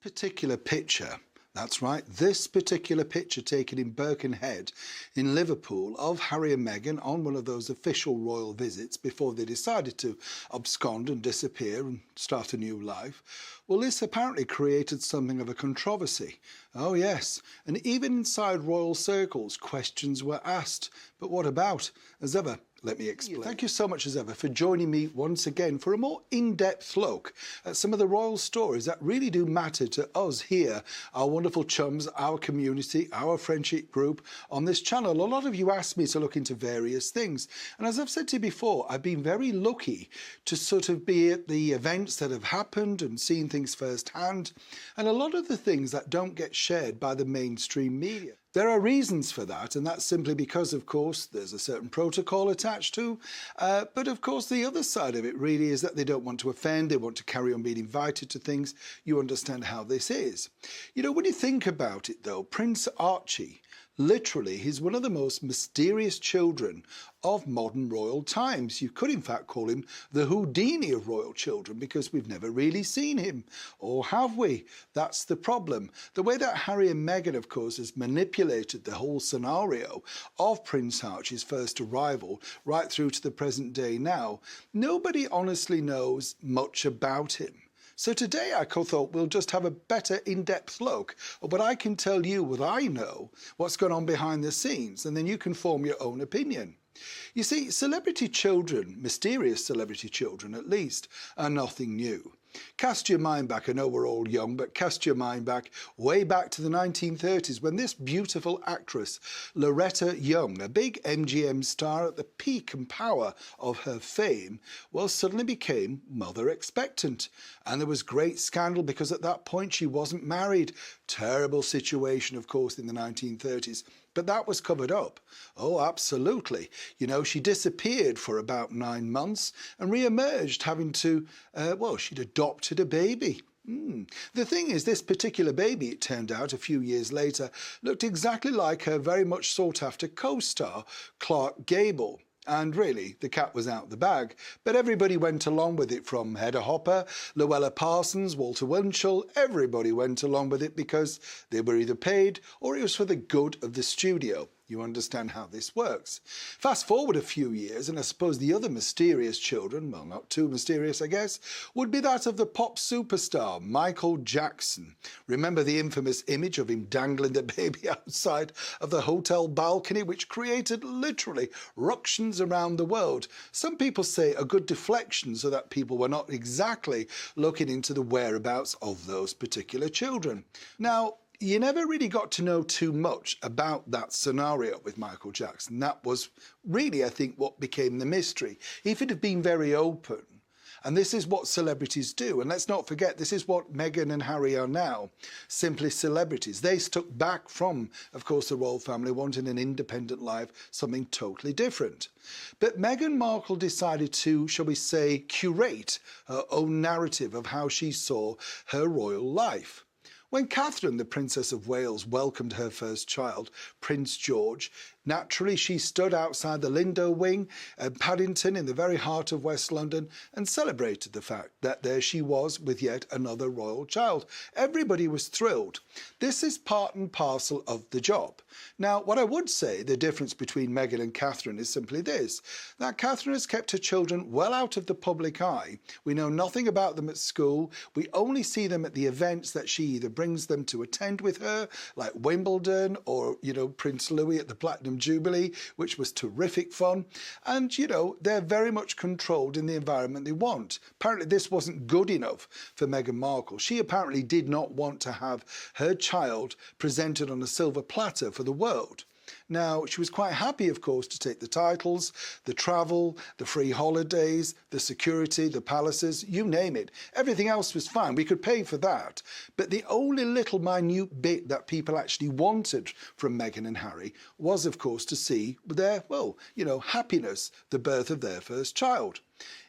Particular picture, that's right, this particular picture taken in Birkenhead in Liverpool of Harry and Meghan on one of those official royal visits before they decided to abscond and disappear and start a new life. Well, this apparently created something of a controversy. Oh yes, and even inside royal circles questions were asked. But what about? As ever, let me explain. Thank you so much, as ever, for joining me once again for a more in-depth look at some of the royal stories that really do matter to us here, our wonderful chums, our community, our friendship group on this channel. A lot of you asked me to look into various things. And as I've said to you before, I've been very lucky to sort of be at the events that have happened and seen things firsthand. And a lot of the things that don't get shared by the mainstream media. There are reasons for that, and that's simply because, of course, there's a certain protocol attached to. But, of course, the other side of it really is that they don't want to offend. They want to carry on being invited to things. You understand how this is. You know, when you think about it, though, Prince Archie, literally, he's one of the most mysterious children of modern royal times. You could, in fact, call him the Houdini of royal children because we've never really seen him. Or have we? That's the problem. The way that Harry and Meghan, of course, has manipulated the whole scenario of Prince Archie's first arrival right through to the present day now, nobody honestly knows much about him. So today I thought we'll just have a better in-depth look at what I can tell you, what I know, what's going on behind the scenes, and then you can form your own opinion. You see, celebrity children, mysterious celebrity children at least, are nothing new. Cast your mind back, I know we're all young, but cast your mind back, way back to the 1930s when this beautiful actress, Loretta Young, a big MGM star at the peak and power of her fame, well, suddenly became mother expectant. And there was great scandal because at that point she wasn't married. Terrible situation, of course, in the 1930s. But that was covered up. Oh, absolutely. You know, she disappeared for about 9 months and re-emerged having to, she'd adopted a baby. The thing is, this particular baby, it turned out a few years later, looked exactly like her very much sought-after co-star, Clark Gable. And really, the cat was out the bag. But everybody went along with it, from Hedda Hopper, Luella Parsons, Walter Winchell. Everybody went along with it because they were either paid or it was for the good of the studio. You understand how this works. Fast forward a few years, and I suppose the other mysterious children, well, not too mysterious, I guess, would be that of the pop superstar, Michael Jackson. Remember the infamous image of him dangling the baby outside of the hotel balcony, which created literally ructions around the world. Some people say a good deflection so that people were not exactly looking into the whereabouts of those particular children. Now, you never really got to know too much about that scenario with Michael Jackson. That was really, I think, what became the mystery. If it had been very open, and this is what celebrities do, and let's not forget, this is what Meghan and Harry are now, simply celebrities. They stuck back from, of course, the royal family, wanting an independent life, something totally different. But Meghan Markle decided to, shall we say, curate her own narrative of how she saw her royal life. When Catherine, the Princess of Wales, welcomed her first child, Prince George, naturally she stood outside the Lindo wing at Paddington in the very heart of West London and celebrated the fact that there she was with yet another royal child. Everybody was thrilled. This is part and parcel of the job. Now, what I would say, the difference between Meghan and Catherine is simply this, that Catherine has kept her children well out of the public eye. We know nothing about them at school. We only see them at the events that she either brings them to attend with her, like Wimbledon or, you know, Prince Louis at the Platinum Jubilee, which was terrific fun. And, you know, they're very much controlled in the environment they want. Apparently this wasn't good enough for Meghan Markle. She apparently did not want to have her child presented on a silver platter for the world. Now, she was quite happy, of course, to take the titles, the travel, the free holidays, the security, the palaces, you name it. Everything else was fine. We could pay for that. But the only little minute bit that people actually wanted from Meghan and Harry was, of course, to see their, well, you know, happiness, the birth of their first child.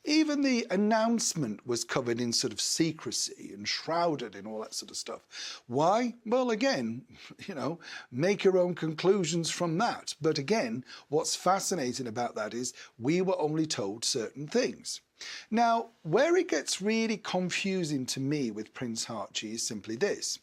Even the announcement was covered in sort of secrecy and shrouded in all that sort of stuff. Why? Well, again, you know, make your own conclusions from that. But again, what's fascinating about that is we were only told certain things. Now, where it gets really confusing to me with Prince Archie is simply this.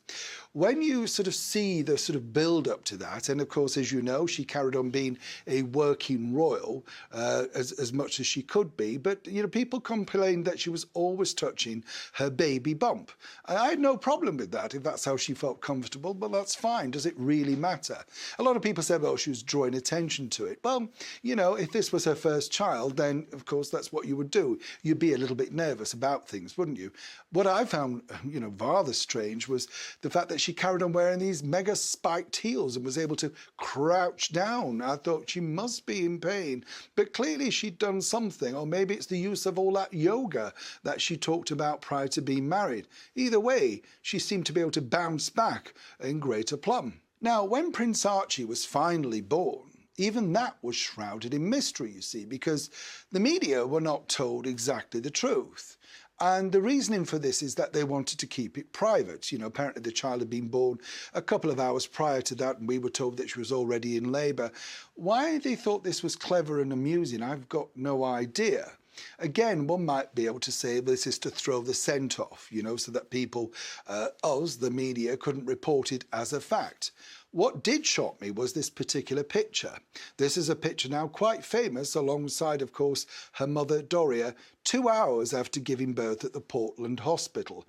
When you sort of see the sort of build up to that, and of course, as you know, she carried on being a working royal as much as she could be, but people complained that she was always touching her baby bump. I had no problem with that if that's how she felt comfortable, but that's fine. Does it really matter? A lot of people said, well, she was drawing attention to it. Well, if this was her first child, then of course that's what you would do. You'd be a little bit nervous about things, wouldn't you? What I found, rather strange was the fact that she carried on wearing these mega spiked heels and was able to crouch down. I thought she must be in pain, but clearly she'd done something, or maybe it's the use of all that yoga that she talked about prior to being married. Either way, she seemed to be able to bounce back in great aplomb. Now, when Prince Archie was finally born, even that was shrouded in mystery, you see, because the media were not told exactly the truth. And the reasoning for this is that they wanted to keep it private. Apparently the child had been born a couple of hours prior to that, and we were told that she was already in labour. Why they thought this was clever and amusing, I've got no idea. Again, one might be able to say this is to throw the scent off, so that people, us, the media, couldn't report it as a fact. What did shock me was this particular picture. This is a picture now quite famous alongside, of course, her mother Doria, 2 hours after giving birth at the Portland hospital.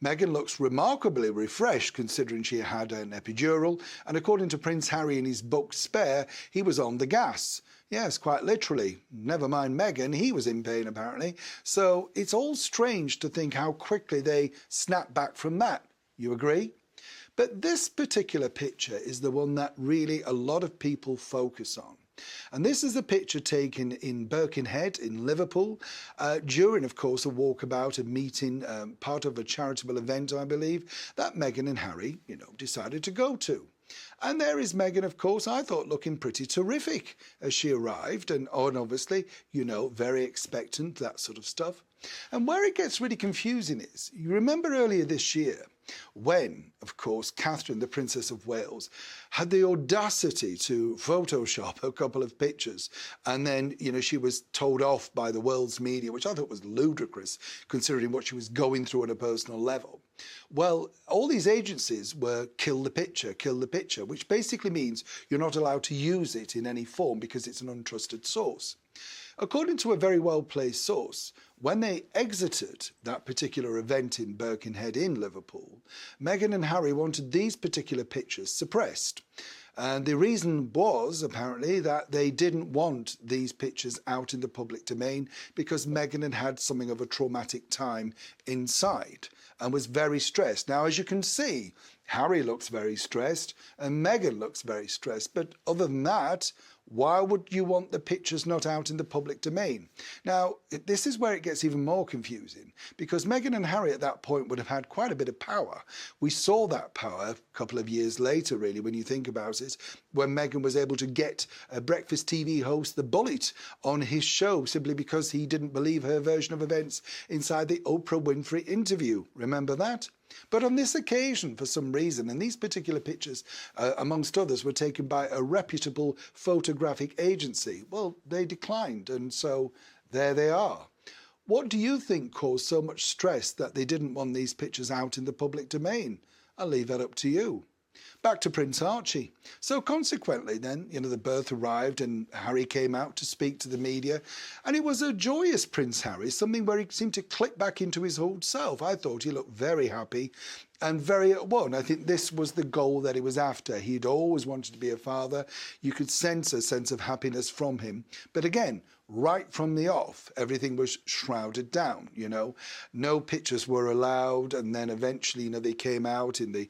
Meghan looks remarkably refreshed considering she had an epidural, and according to Prince Harry in his book Spare, he was on the gas. Yes, quite literally. Never mind Meghan, he was in pain apparently. So it's all strange to think how quickly they snapped back from that. You agree? But this particular picture is the one that really a lot of people focus on. And this is a picture taken in Birkenhead in Liverpool during, of course, a walkabout, a meeting, part of a charitable event, I believe, that Meghan and Harry, decided to go to. And there is Meghan, of course, I thought looking pretty terrific as she arrived, and obviously, very expectant, that sort of stuff. And where it gets really confusing is, you remember earlier this year, when, of course, Catherine, the Princess of Wales, had the audacity to Photoshop a couple of pictures, and then, she was told off by the world's media, which I thought was ludicrous, considering what she was going through on a personal level. Well, all these agencies were kill the picture, which basically means you're not allowed to use it in any form because it's an untrusted source. According to a very well-placed source, when they exited that particular event in Birkenhead in Liverpool, Meghan and Harry wanted these particular pictures suppressed. And the reason was, apparently, that they didn't want these pictures out in the public domain because Meghan had had something of a traumatic time inside and was very stressed. Now, as you can see, Harry looks very stressed and Meghan looks very stressed. But other than that, why would you want the pictures not out in the public domain? Now, this is where it gets even more confusing, because Meghan and Harry at that point would have had quite a bit of power. We saw that power a couple of years later, really, when you think about it, when Meghan was able to get a breakfast TV host, The Bullet, on his show simply because he didn't believe her version of events inside the Oprah Winfrey interview. Remember that? But on this occasion, for some reason, and these particular pictures, amongst others, were taken by a reputable photographic agency. Well, they declined, and so there they are. What do you think caused so much stress that they didn't want these pictures out in the public domain? I'll leave that up to you. Back to Prince Archie. So consequently then, the birth arrived and Harry came out to speak to the media, and it was a joyous Prince Harry, something where he seemed to click back into his old self. I thought he looked very happy and very at one. I think this was the goal that he was after. He'd always wanted to be a father. You could sense a sense of happiness from him. But again, right from the off, everything was shrouded down, No pictures were allowed, and then eventually, they came out in the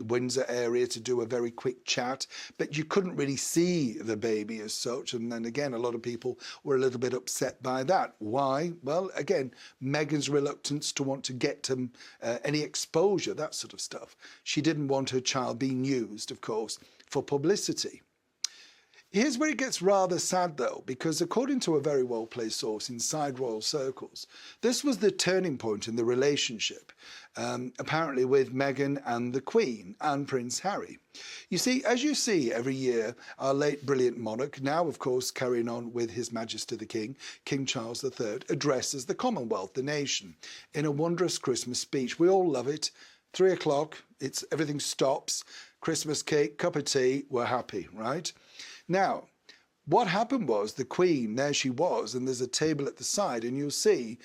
Windsor area to do a very quick chat, but you couldn't really see the baby as such, and then again, a lot of people were a little bit upset by that. Why? Well, again, Meghan's reluctance to want to get any exposure, that sort of stuff. She didn't want her child being used, of course, for publicity. Here's where it gets rather sad, though, because according to a very well-placed source inside royal circles, this was the turning point in the relationship, apparently with Meghan and the Queen and Prince Harry. You see, as you see every year, our late brilliant monarch, now of course carrying on with His Majesty the King, King Charles III, addresses the Commonwealth, the nation, in a wondrous Christmas speech. We all love it. 3 o'clock, everything stops, Christmas cake, cup of tea, we're happy, right? Now, what happened was the Queen, there she was, and there's a table at the side, and you'll see,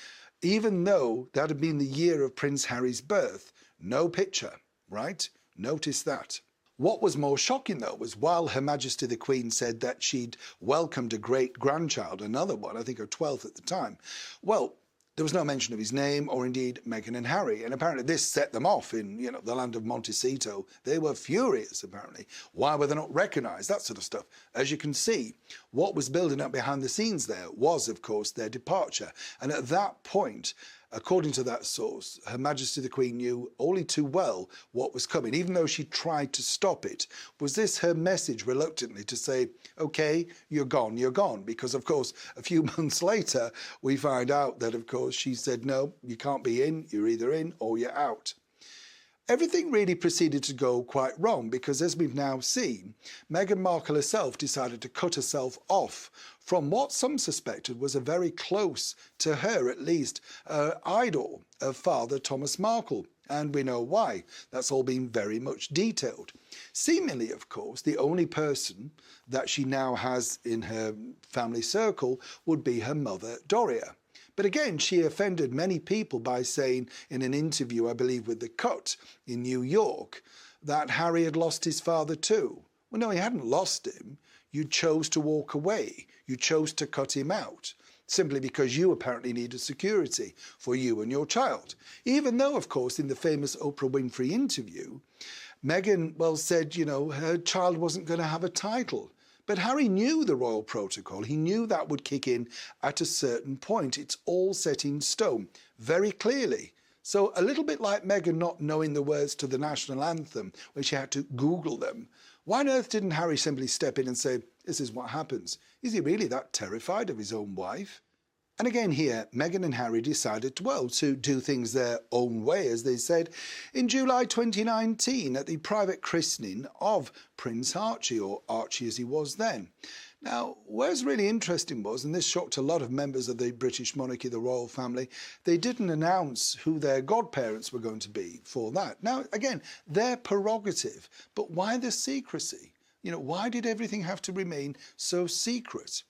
even though that had been the year of Prince Harry's birth, no picture, right? Notice that. What was more shocking, though, was while Her Majesty the Queen said that she'd welcomed a great-grandchild, another one, I think her 12th at the time, well, there was no mention of his name or indeed Meghan and Harry. And apparently this set them off in, the land of Montecito. They were furious, apparently. Why were they not recognised? That sort of stuff. As you can see, what was building up behind the scenes there was, of course, their departure. And at that point, according to that source, Her Majesty the Queen knew only too well what was coming, even though she tried to stop it. Was this her message, reluctantly, to say, OK, you're gone, because, of course, a few months later, we find out that, of course, she said, no, you can't be in, you're either in or you're out. Everything really proceeded to go quite wrong because, as we've now seen, Meghan Markle herself decided to cut herself off from what some suspected was a very close, to her at least, idol of Father Thomas Markle. And we know why. That's all been very much detailed. Seemingly, of course, the only person that she now has in her family circle would be her mother, Doria. But again, she offended many people by saying in an interview, I believe with The Cut in New York, that Harry had lost his father too. Well, no, he hadn't lost him. You chose to walk away. You chose to cut him out, simply because you apparently needed security for you and your child. Even though, of course, in the famous Oprah Winfrey interview, Meghan, said, her child wasn't going to have a title. But Harry knew the royal protocol. He knew that would kick in at a certain point. It's all set in stone, very clearly. So a little bit like Meghan not knowing the words to the national anthem, where she had to Google them. Why on earth didn't Harry simply step in and say, this is what happens? Is he really that terrified of his own wife? And again here, Meghan and Harry decided, to do things their own way, as they said, in July 2019 at the private christening of Prince Archie, or Archie as he was then. Now, what's really interesting was, and this shocked a lot of members of the British monarchy, the royal family, they didn't announce who their godparents were going to be for that. Now, again, their prerogative, but why the secrecy? Why did everything have to remain so secret?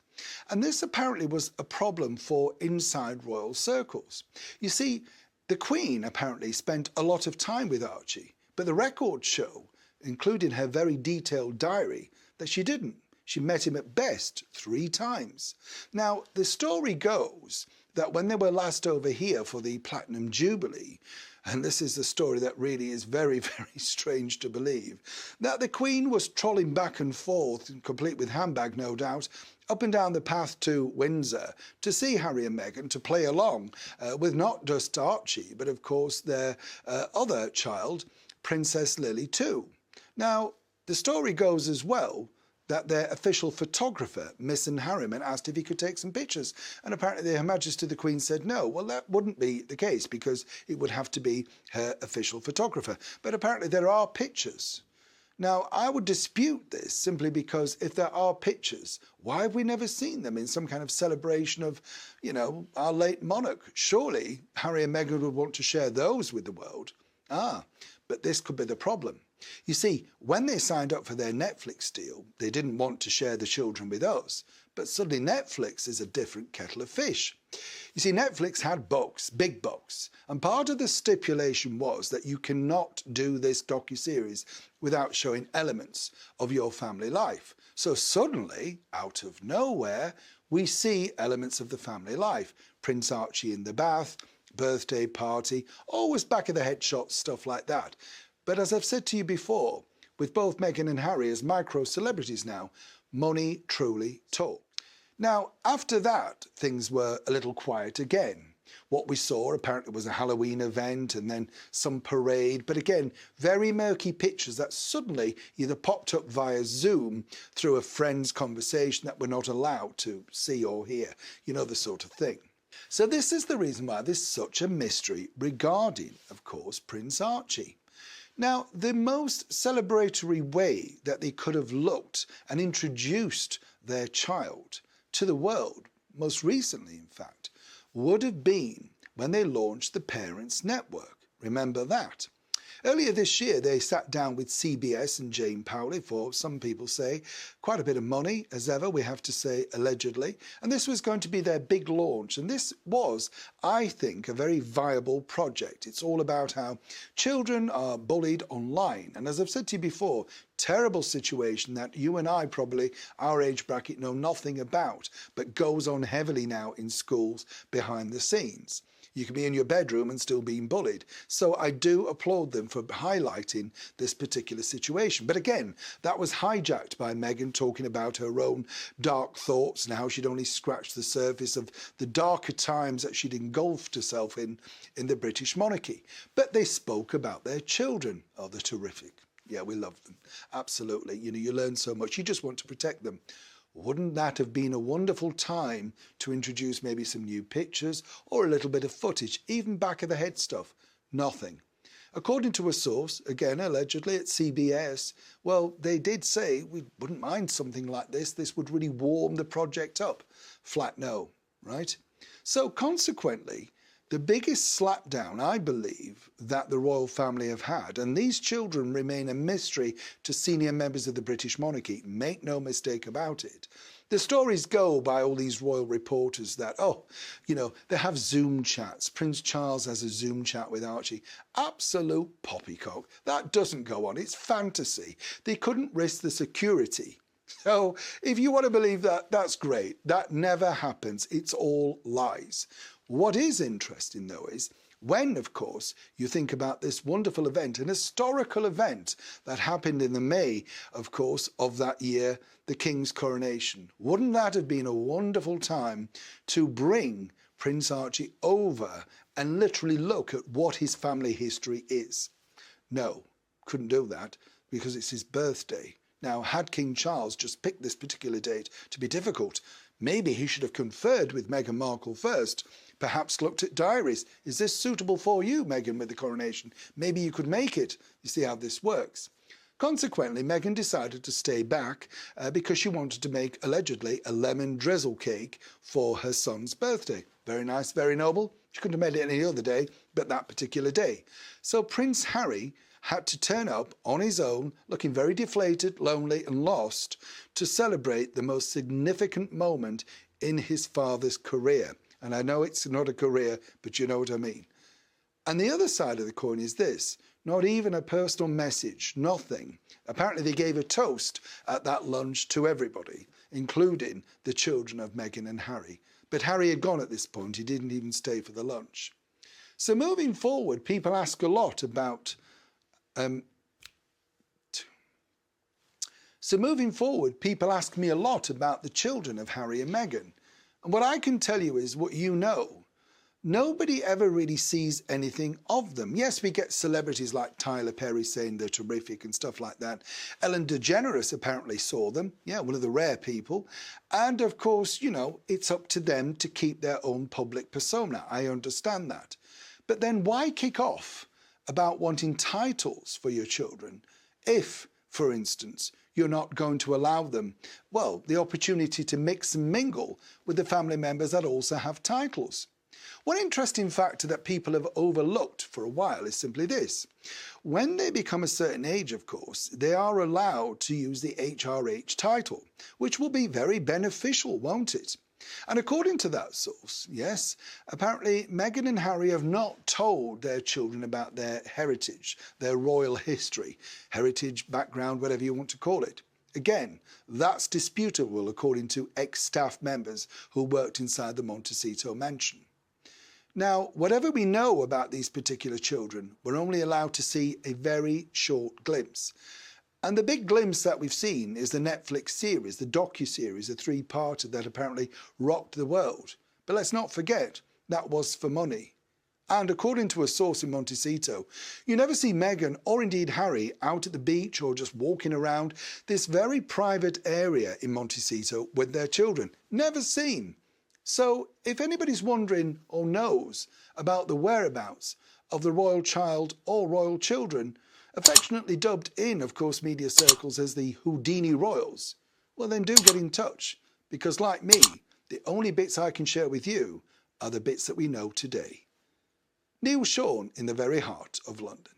And this apparently was a problem for inside royal circles. You see, the Queen apparently spent a lot of time with Archie, but the records show, including her very detailed diary, that she didn't. She met him at best 3 times. Now, the story goes that when they were last over here for the Platinum Jubilee, and this is the story that really is very, very strange to believe, that the Queen was trolling back and forth, complete with handbag no doubt, up and down the path to Windsor to see Harry and Meghan, to play along with not just Archie, but of course their other child, Princess Lily too. Now, the story goes as well that their official photographer, Miss and Harriman, asked if he could take some pictures. And apparently Her Majesty the Queen said no. Well, that wouldn't be the case because it would have to be her official photographer. But apparently there are pictures. Now, I would dispute this simply because if there are pictures, why have we never seen them in some kind of celebration of, our late monarch? Surely Harry and Meghan would want to share those with the world. But this could be the problem. You see, when they signed up for their Netflix deal, they didn't want to share the children with us. But suddenly Netflix is a different kettle of fish. You see, Netflix had books, big books, and part of the stipulation was that you cannot do this docuseries without showing elements of your family life. So suddenly, out of nowhere, we see elements of the family life. Prince Archie in the bath, birthday party, always back of the head shots, stuff like that. But as I've said to you before, with both Meghan and Harry as micro-celebrities now, money truly talks. Now, after that, things were a little quiet again. What we saw apparently was a Halloween event and then some parade. But again, very murky pictures that suddenly either popped up via Zoom through a friend's conversation that we're not allowed to see or hear. You know, the sort of thing. So this is the reason why there's such a mystery regarding, of course, Prince Archie. Now, the most celebratory way that they could have looked and introduced their child to the world, most recently in fact, would have been when they launched the Parents Network. Remember that. Earlier this year, they sat down with CBS and Jane Powley for, some people say, quite a bit of money, as ever, we have to say, allegedly. And this was going to be their big launch. And this was, I think, a very viable project. It's all about how children are bullied online. And as I've said to you before, terrible situation that you and I probably, our age bracket, know nothing about, but goes on heavily now in schools behind the scenes. You can be in your bedroom and still being bullied. So I do applaud them for highlighting this particular situation. But again, that was hijacked by Meghan talking about her own dark thoughts and how she'd only scratched the surface of the darker times that she'd engulfed herself in the British monarchy. But they spoke about their children. Oh, they're terrific. Yeah, we love them. Absolutely. You know, you learn so much. You just want to protect them. Wouldn't that have been a wonderful time to introduce maybe some new pictures or a little bit of footage, even back of the head stuff? Nothing. According to a source, again allegedly at CBS, well, they did say we wouldn't mind something like this. This would really warm the project up. Flat no, right? So consequently, the biggest slapdown, I believe, that the royal family have had, and these children remain a mystery to senior members of the British monarchy, make no mistake about it. The stories go by all these royal reporters that, oh, you know, they have Zoom chats. Prince Charles has a Zoom chat with Archie. Absolute poppycock. That doesn't go on. It's fantasy. They couldn't risk the security. So if you want to believe that, that's great. That never happens. It's all lies. What is interesting, though, is when, of course, you think about this wonderful event, an historical event that happened in the May, of course, of that year, the King's coronation. Wouldn't that have been a wonderful time to bring Prince Archie over and literally look at what his family history is? No, couldn't do that because it's his birthday. Now, had King Charles just picked this particular date to be difficult, maybe he should have conferred with Meghan Markle first, perhaps looked at diaries. Is this suitable for you, Meghan, with the coronation? Maybe you could make it. You see how this works. Consequently, Meghan decided to stay back because she wanted to make, allegedly, a lemon drizzle cake for her son's birthday. Very nice, very noble. She couldn't have made it any other day, but that particular day. So Prince Harry had to turn up on his own, looking very deflated, lonely and lost, to celebrate the most significant moment in his father's career. And I know it's not a career, but you know what I mean. And the other side of the coin is this, not even a personal message, nothing. Apparently they gave a toast at that lunch to everybody, including the children of Meghan and Harry. But Harry had gone at this point, he didn't even stay for the lunch. So moving forward, people ask a lot about people ask me a lot about the children of Harry and Meghan. And what I can tell you is what you know. Nobody ever really sees anything of them. Yes, we get celebrities like Tyler Perry saying they're terrific and stuff like that. Ellen DeGeneres apparently saw them. Yeah, one of the rare people. And of course, you know, it's up to them to keep their own public persona. I understand that. But then why kick off about wanting titles for your children if, for instance, you're not going to allow them, well, the opportunity to mix and mingle with the family members that also have titles? One interesting factor that people have overlooked for a while is simply this. When they become a certain age, of course, they are allowed to use the HRH title, which will be very beneficial, won't it? And according to that source, yes, apparently Meghan and Harry have not told their children about their heritage, their royal history, heritage, background, whatever you want to call it. Again, that's disputable according to ex-staff members who worked inside the Montecito mansion. Now, whatever we know about these particular children, we're only allowed to see a very short glimpse. And the big glimpse that we've seen is the Netflix series, the docu-series, a three-parter that apparently rocked the world. But let's not forget, that was for money. And according to a source in Montecito, you never see Meghan or indeed Harry out at the beach or just walking around this very private area in Montecito with their children. Never seen. So if anybody's wondering or knows about the whereabouts of the royal child or royal children, affectionately dubbed in, of course, media circles as the Houdini royals, well then do get in touch, because like me, the only bits I can share with you are the bits that we know today. Neil Sean in the very heart of London.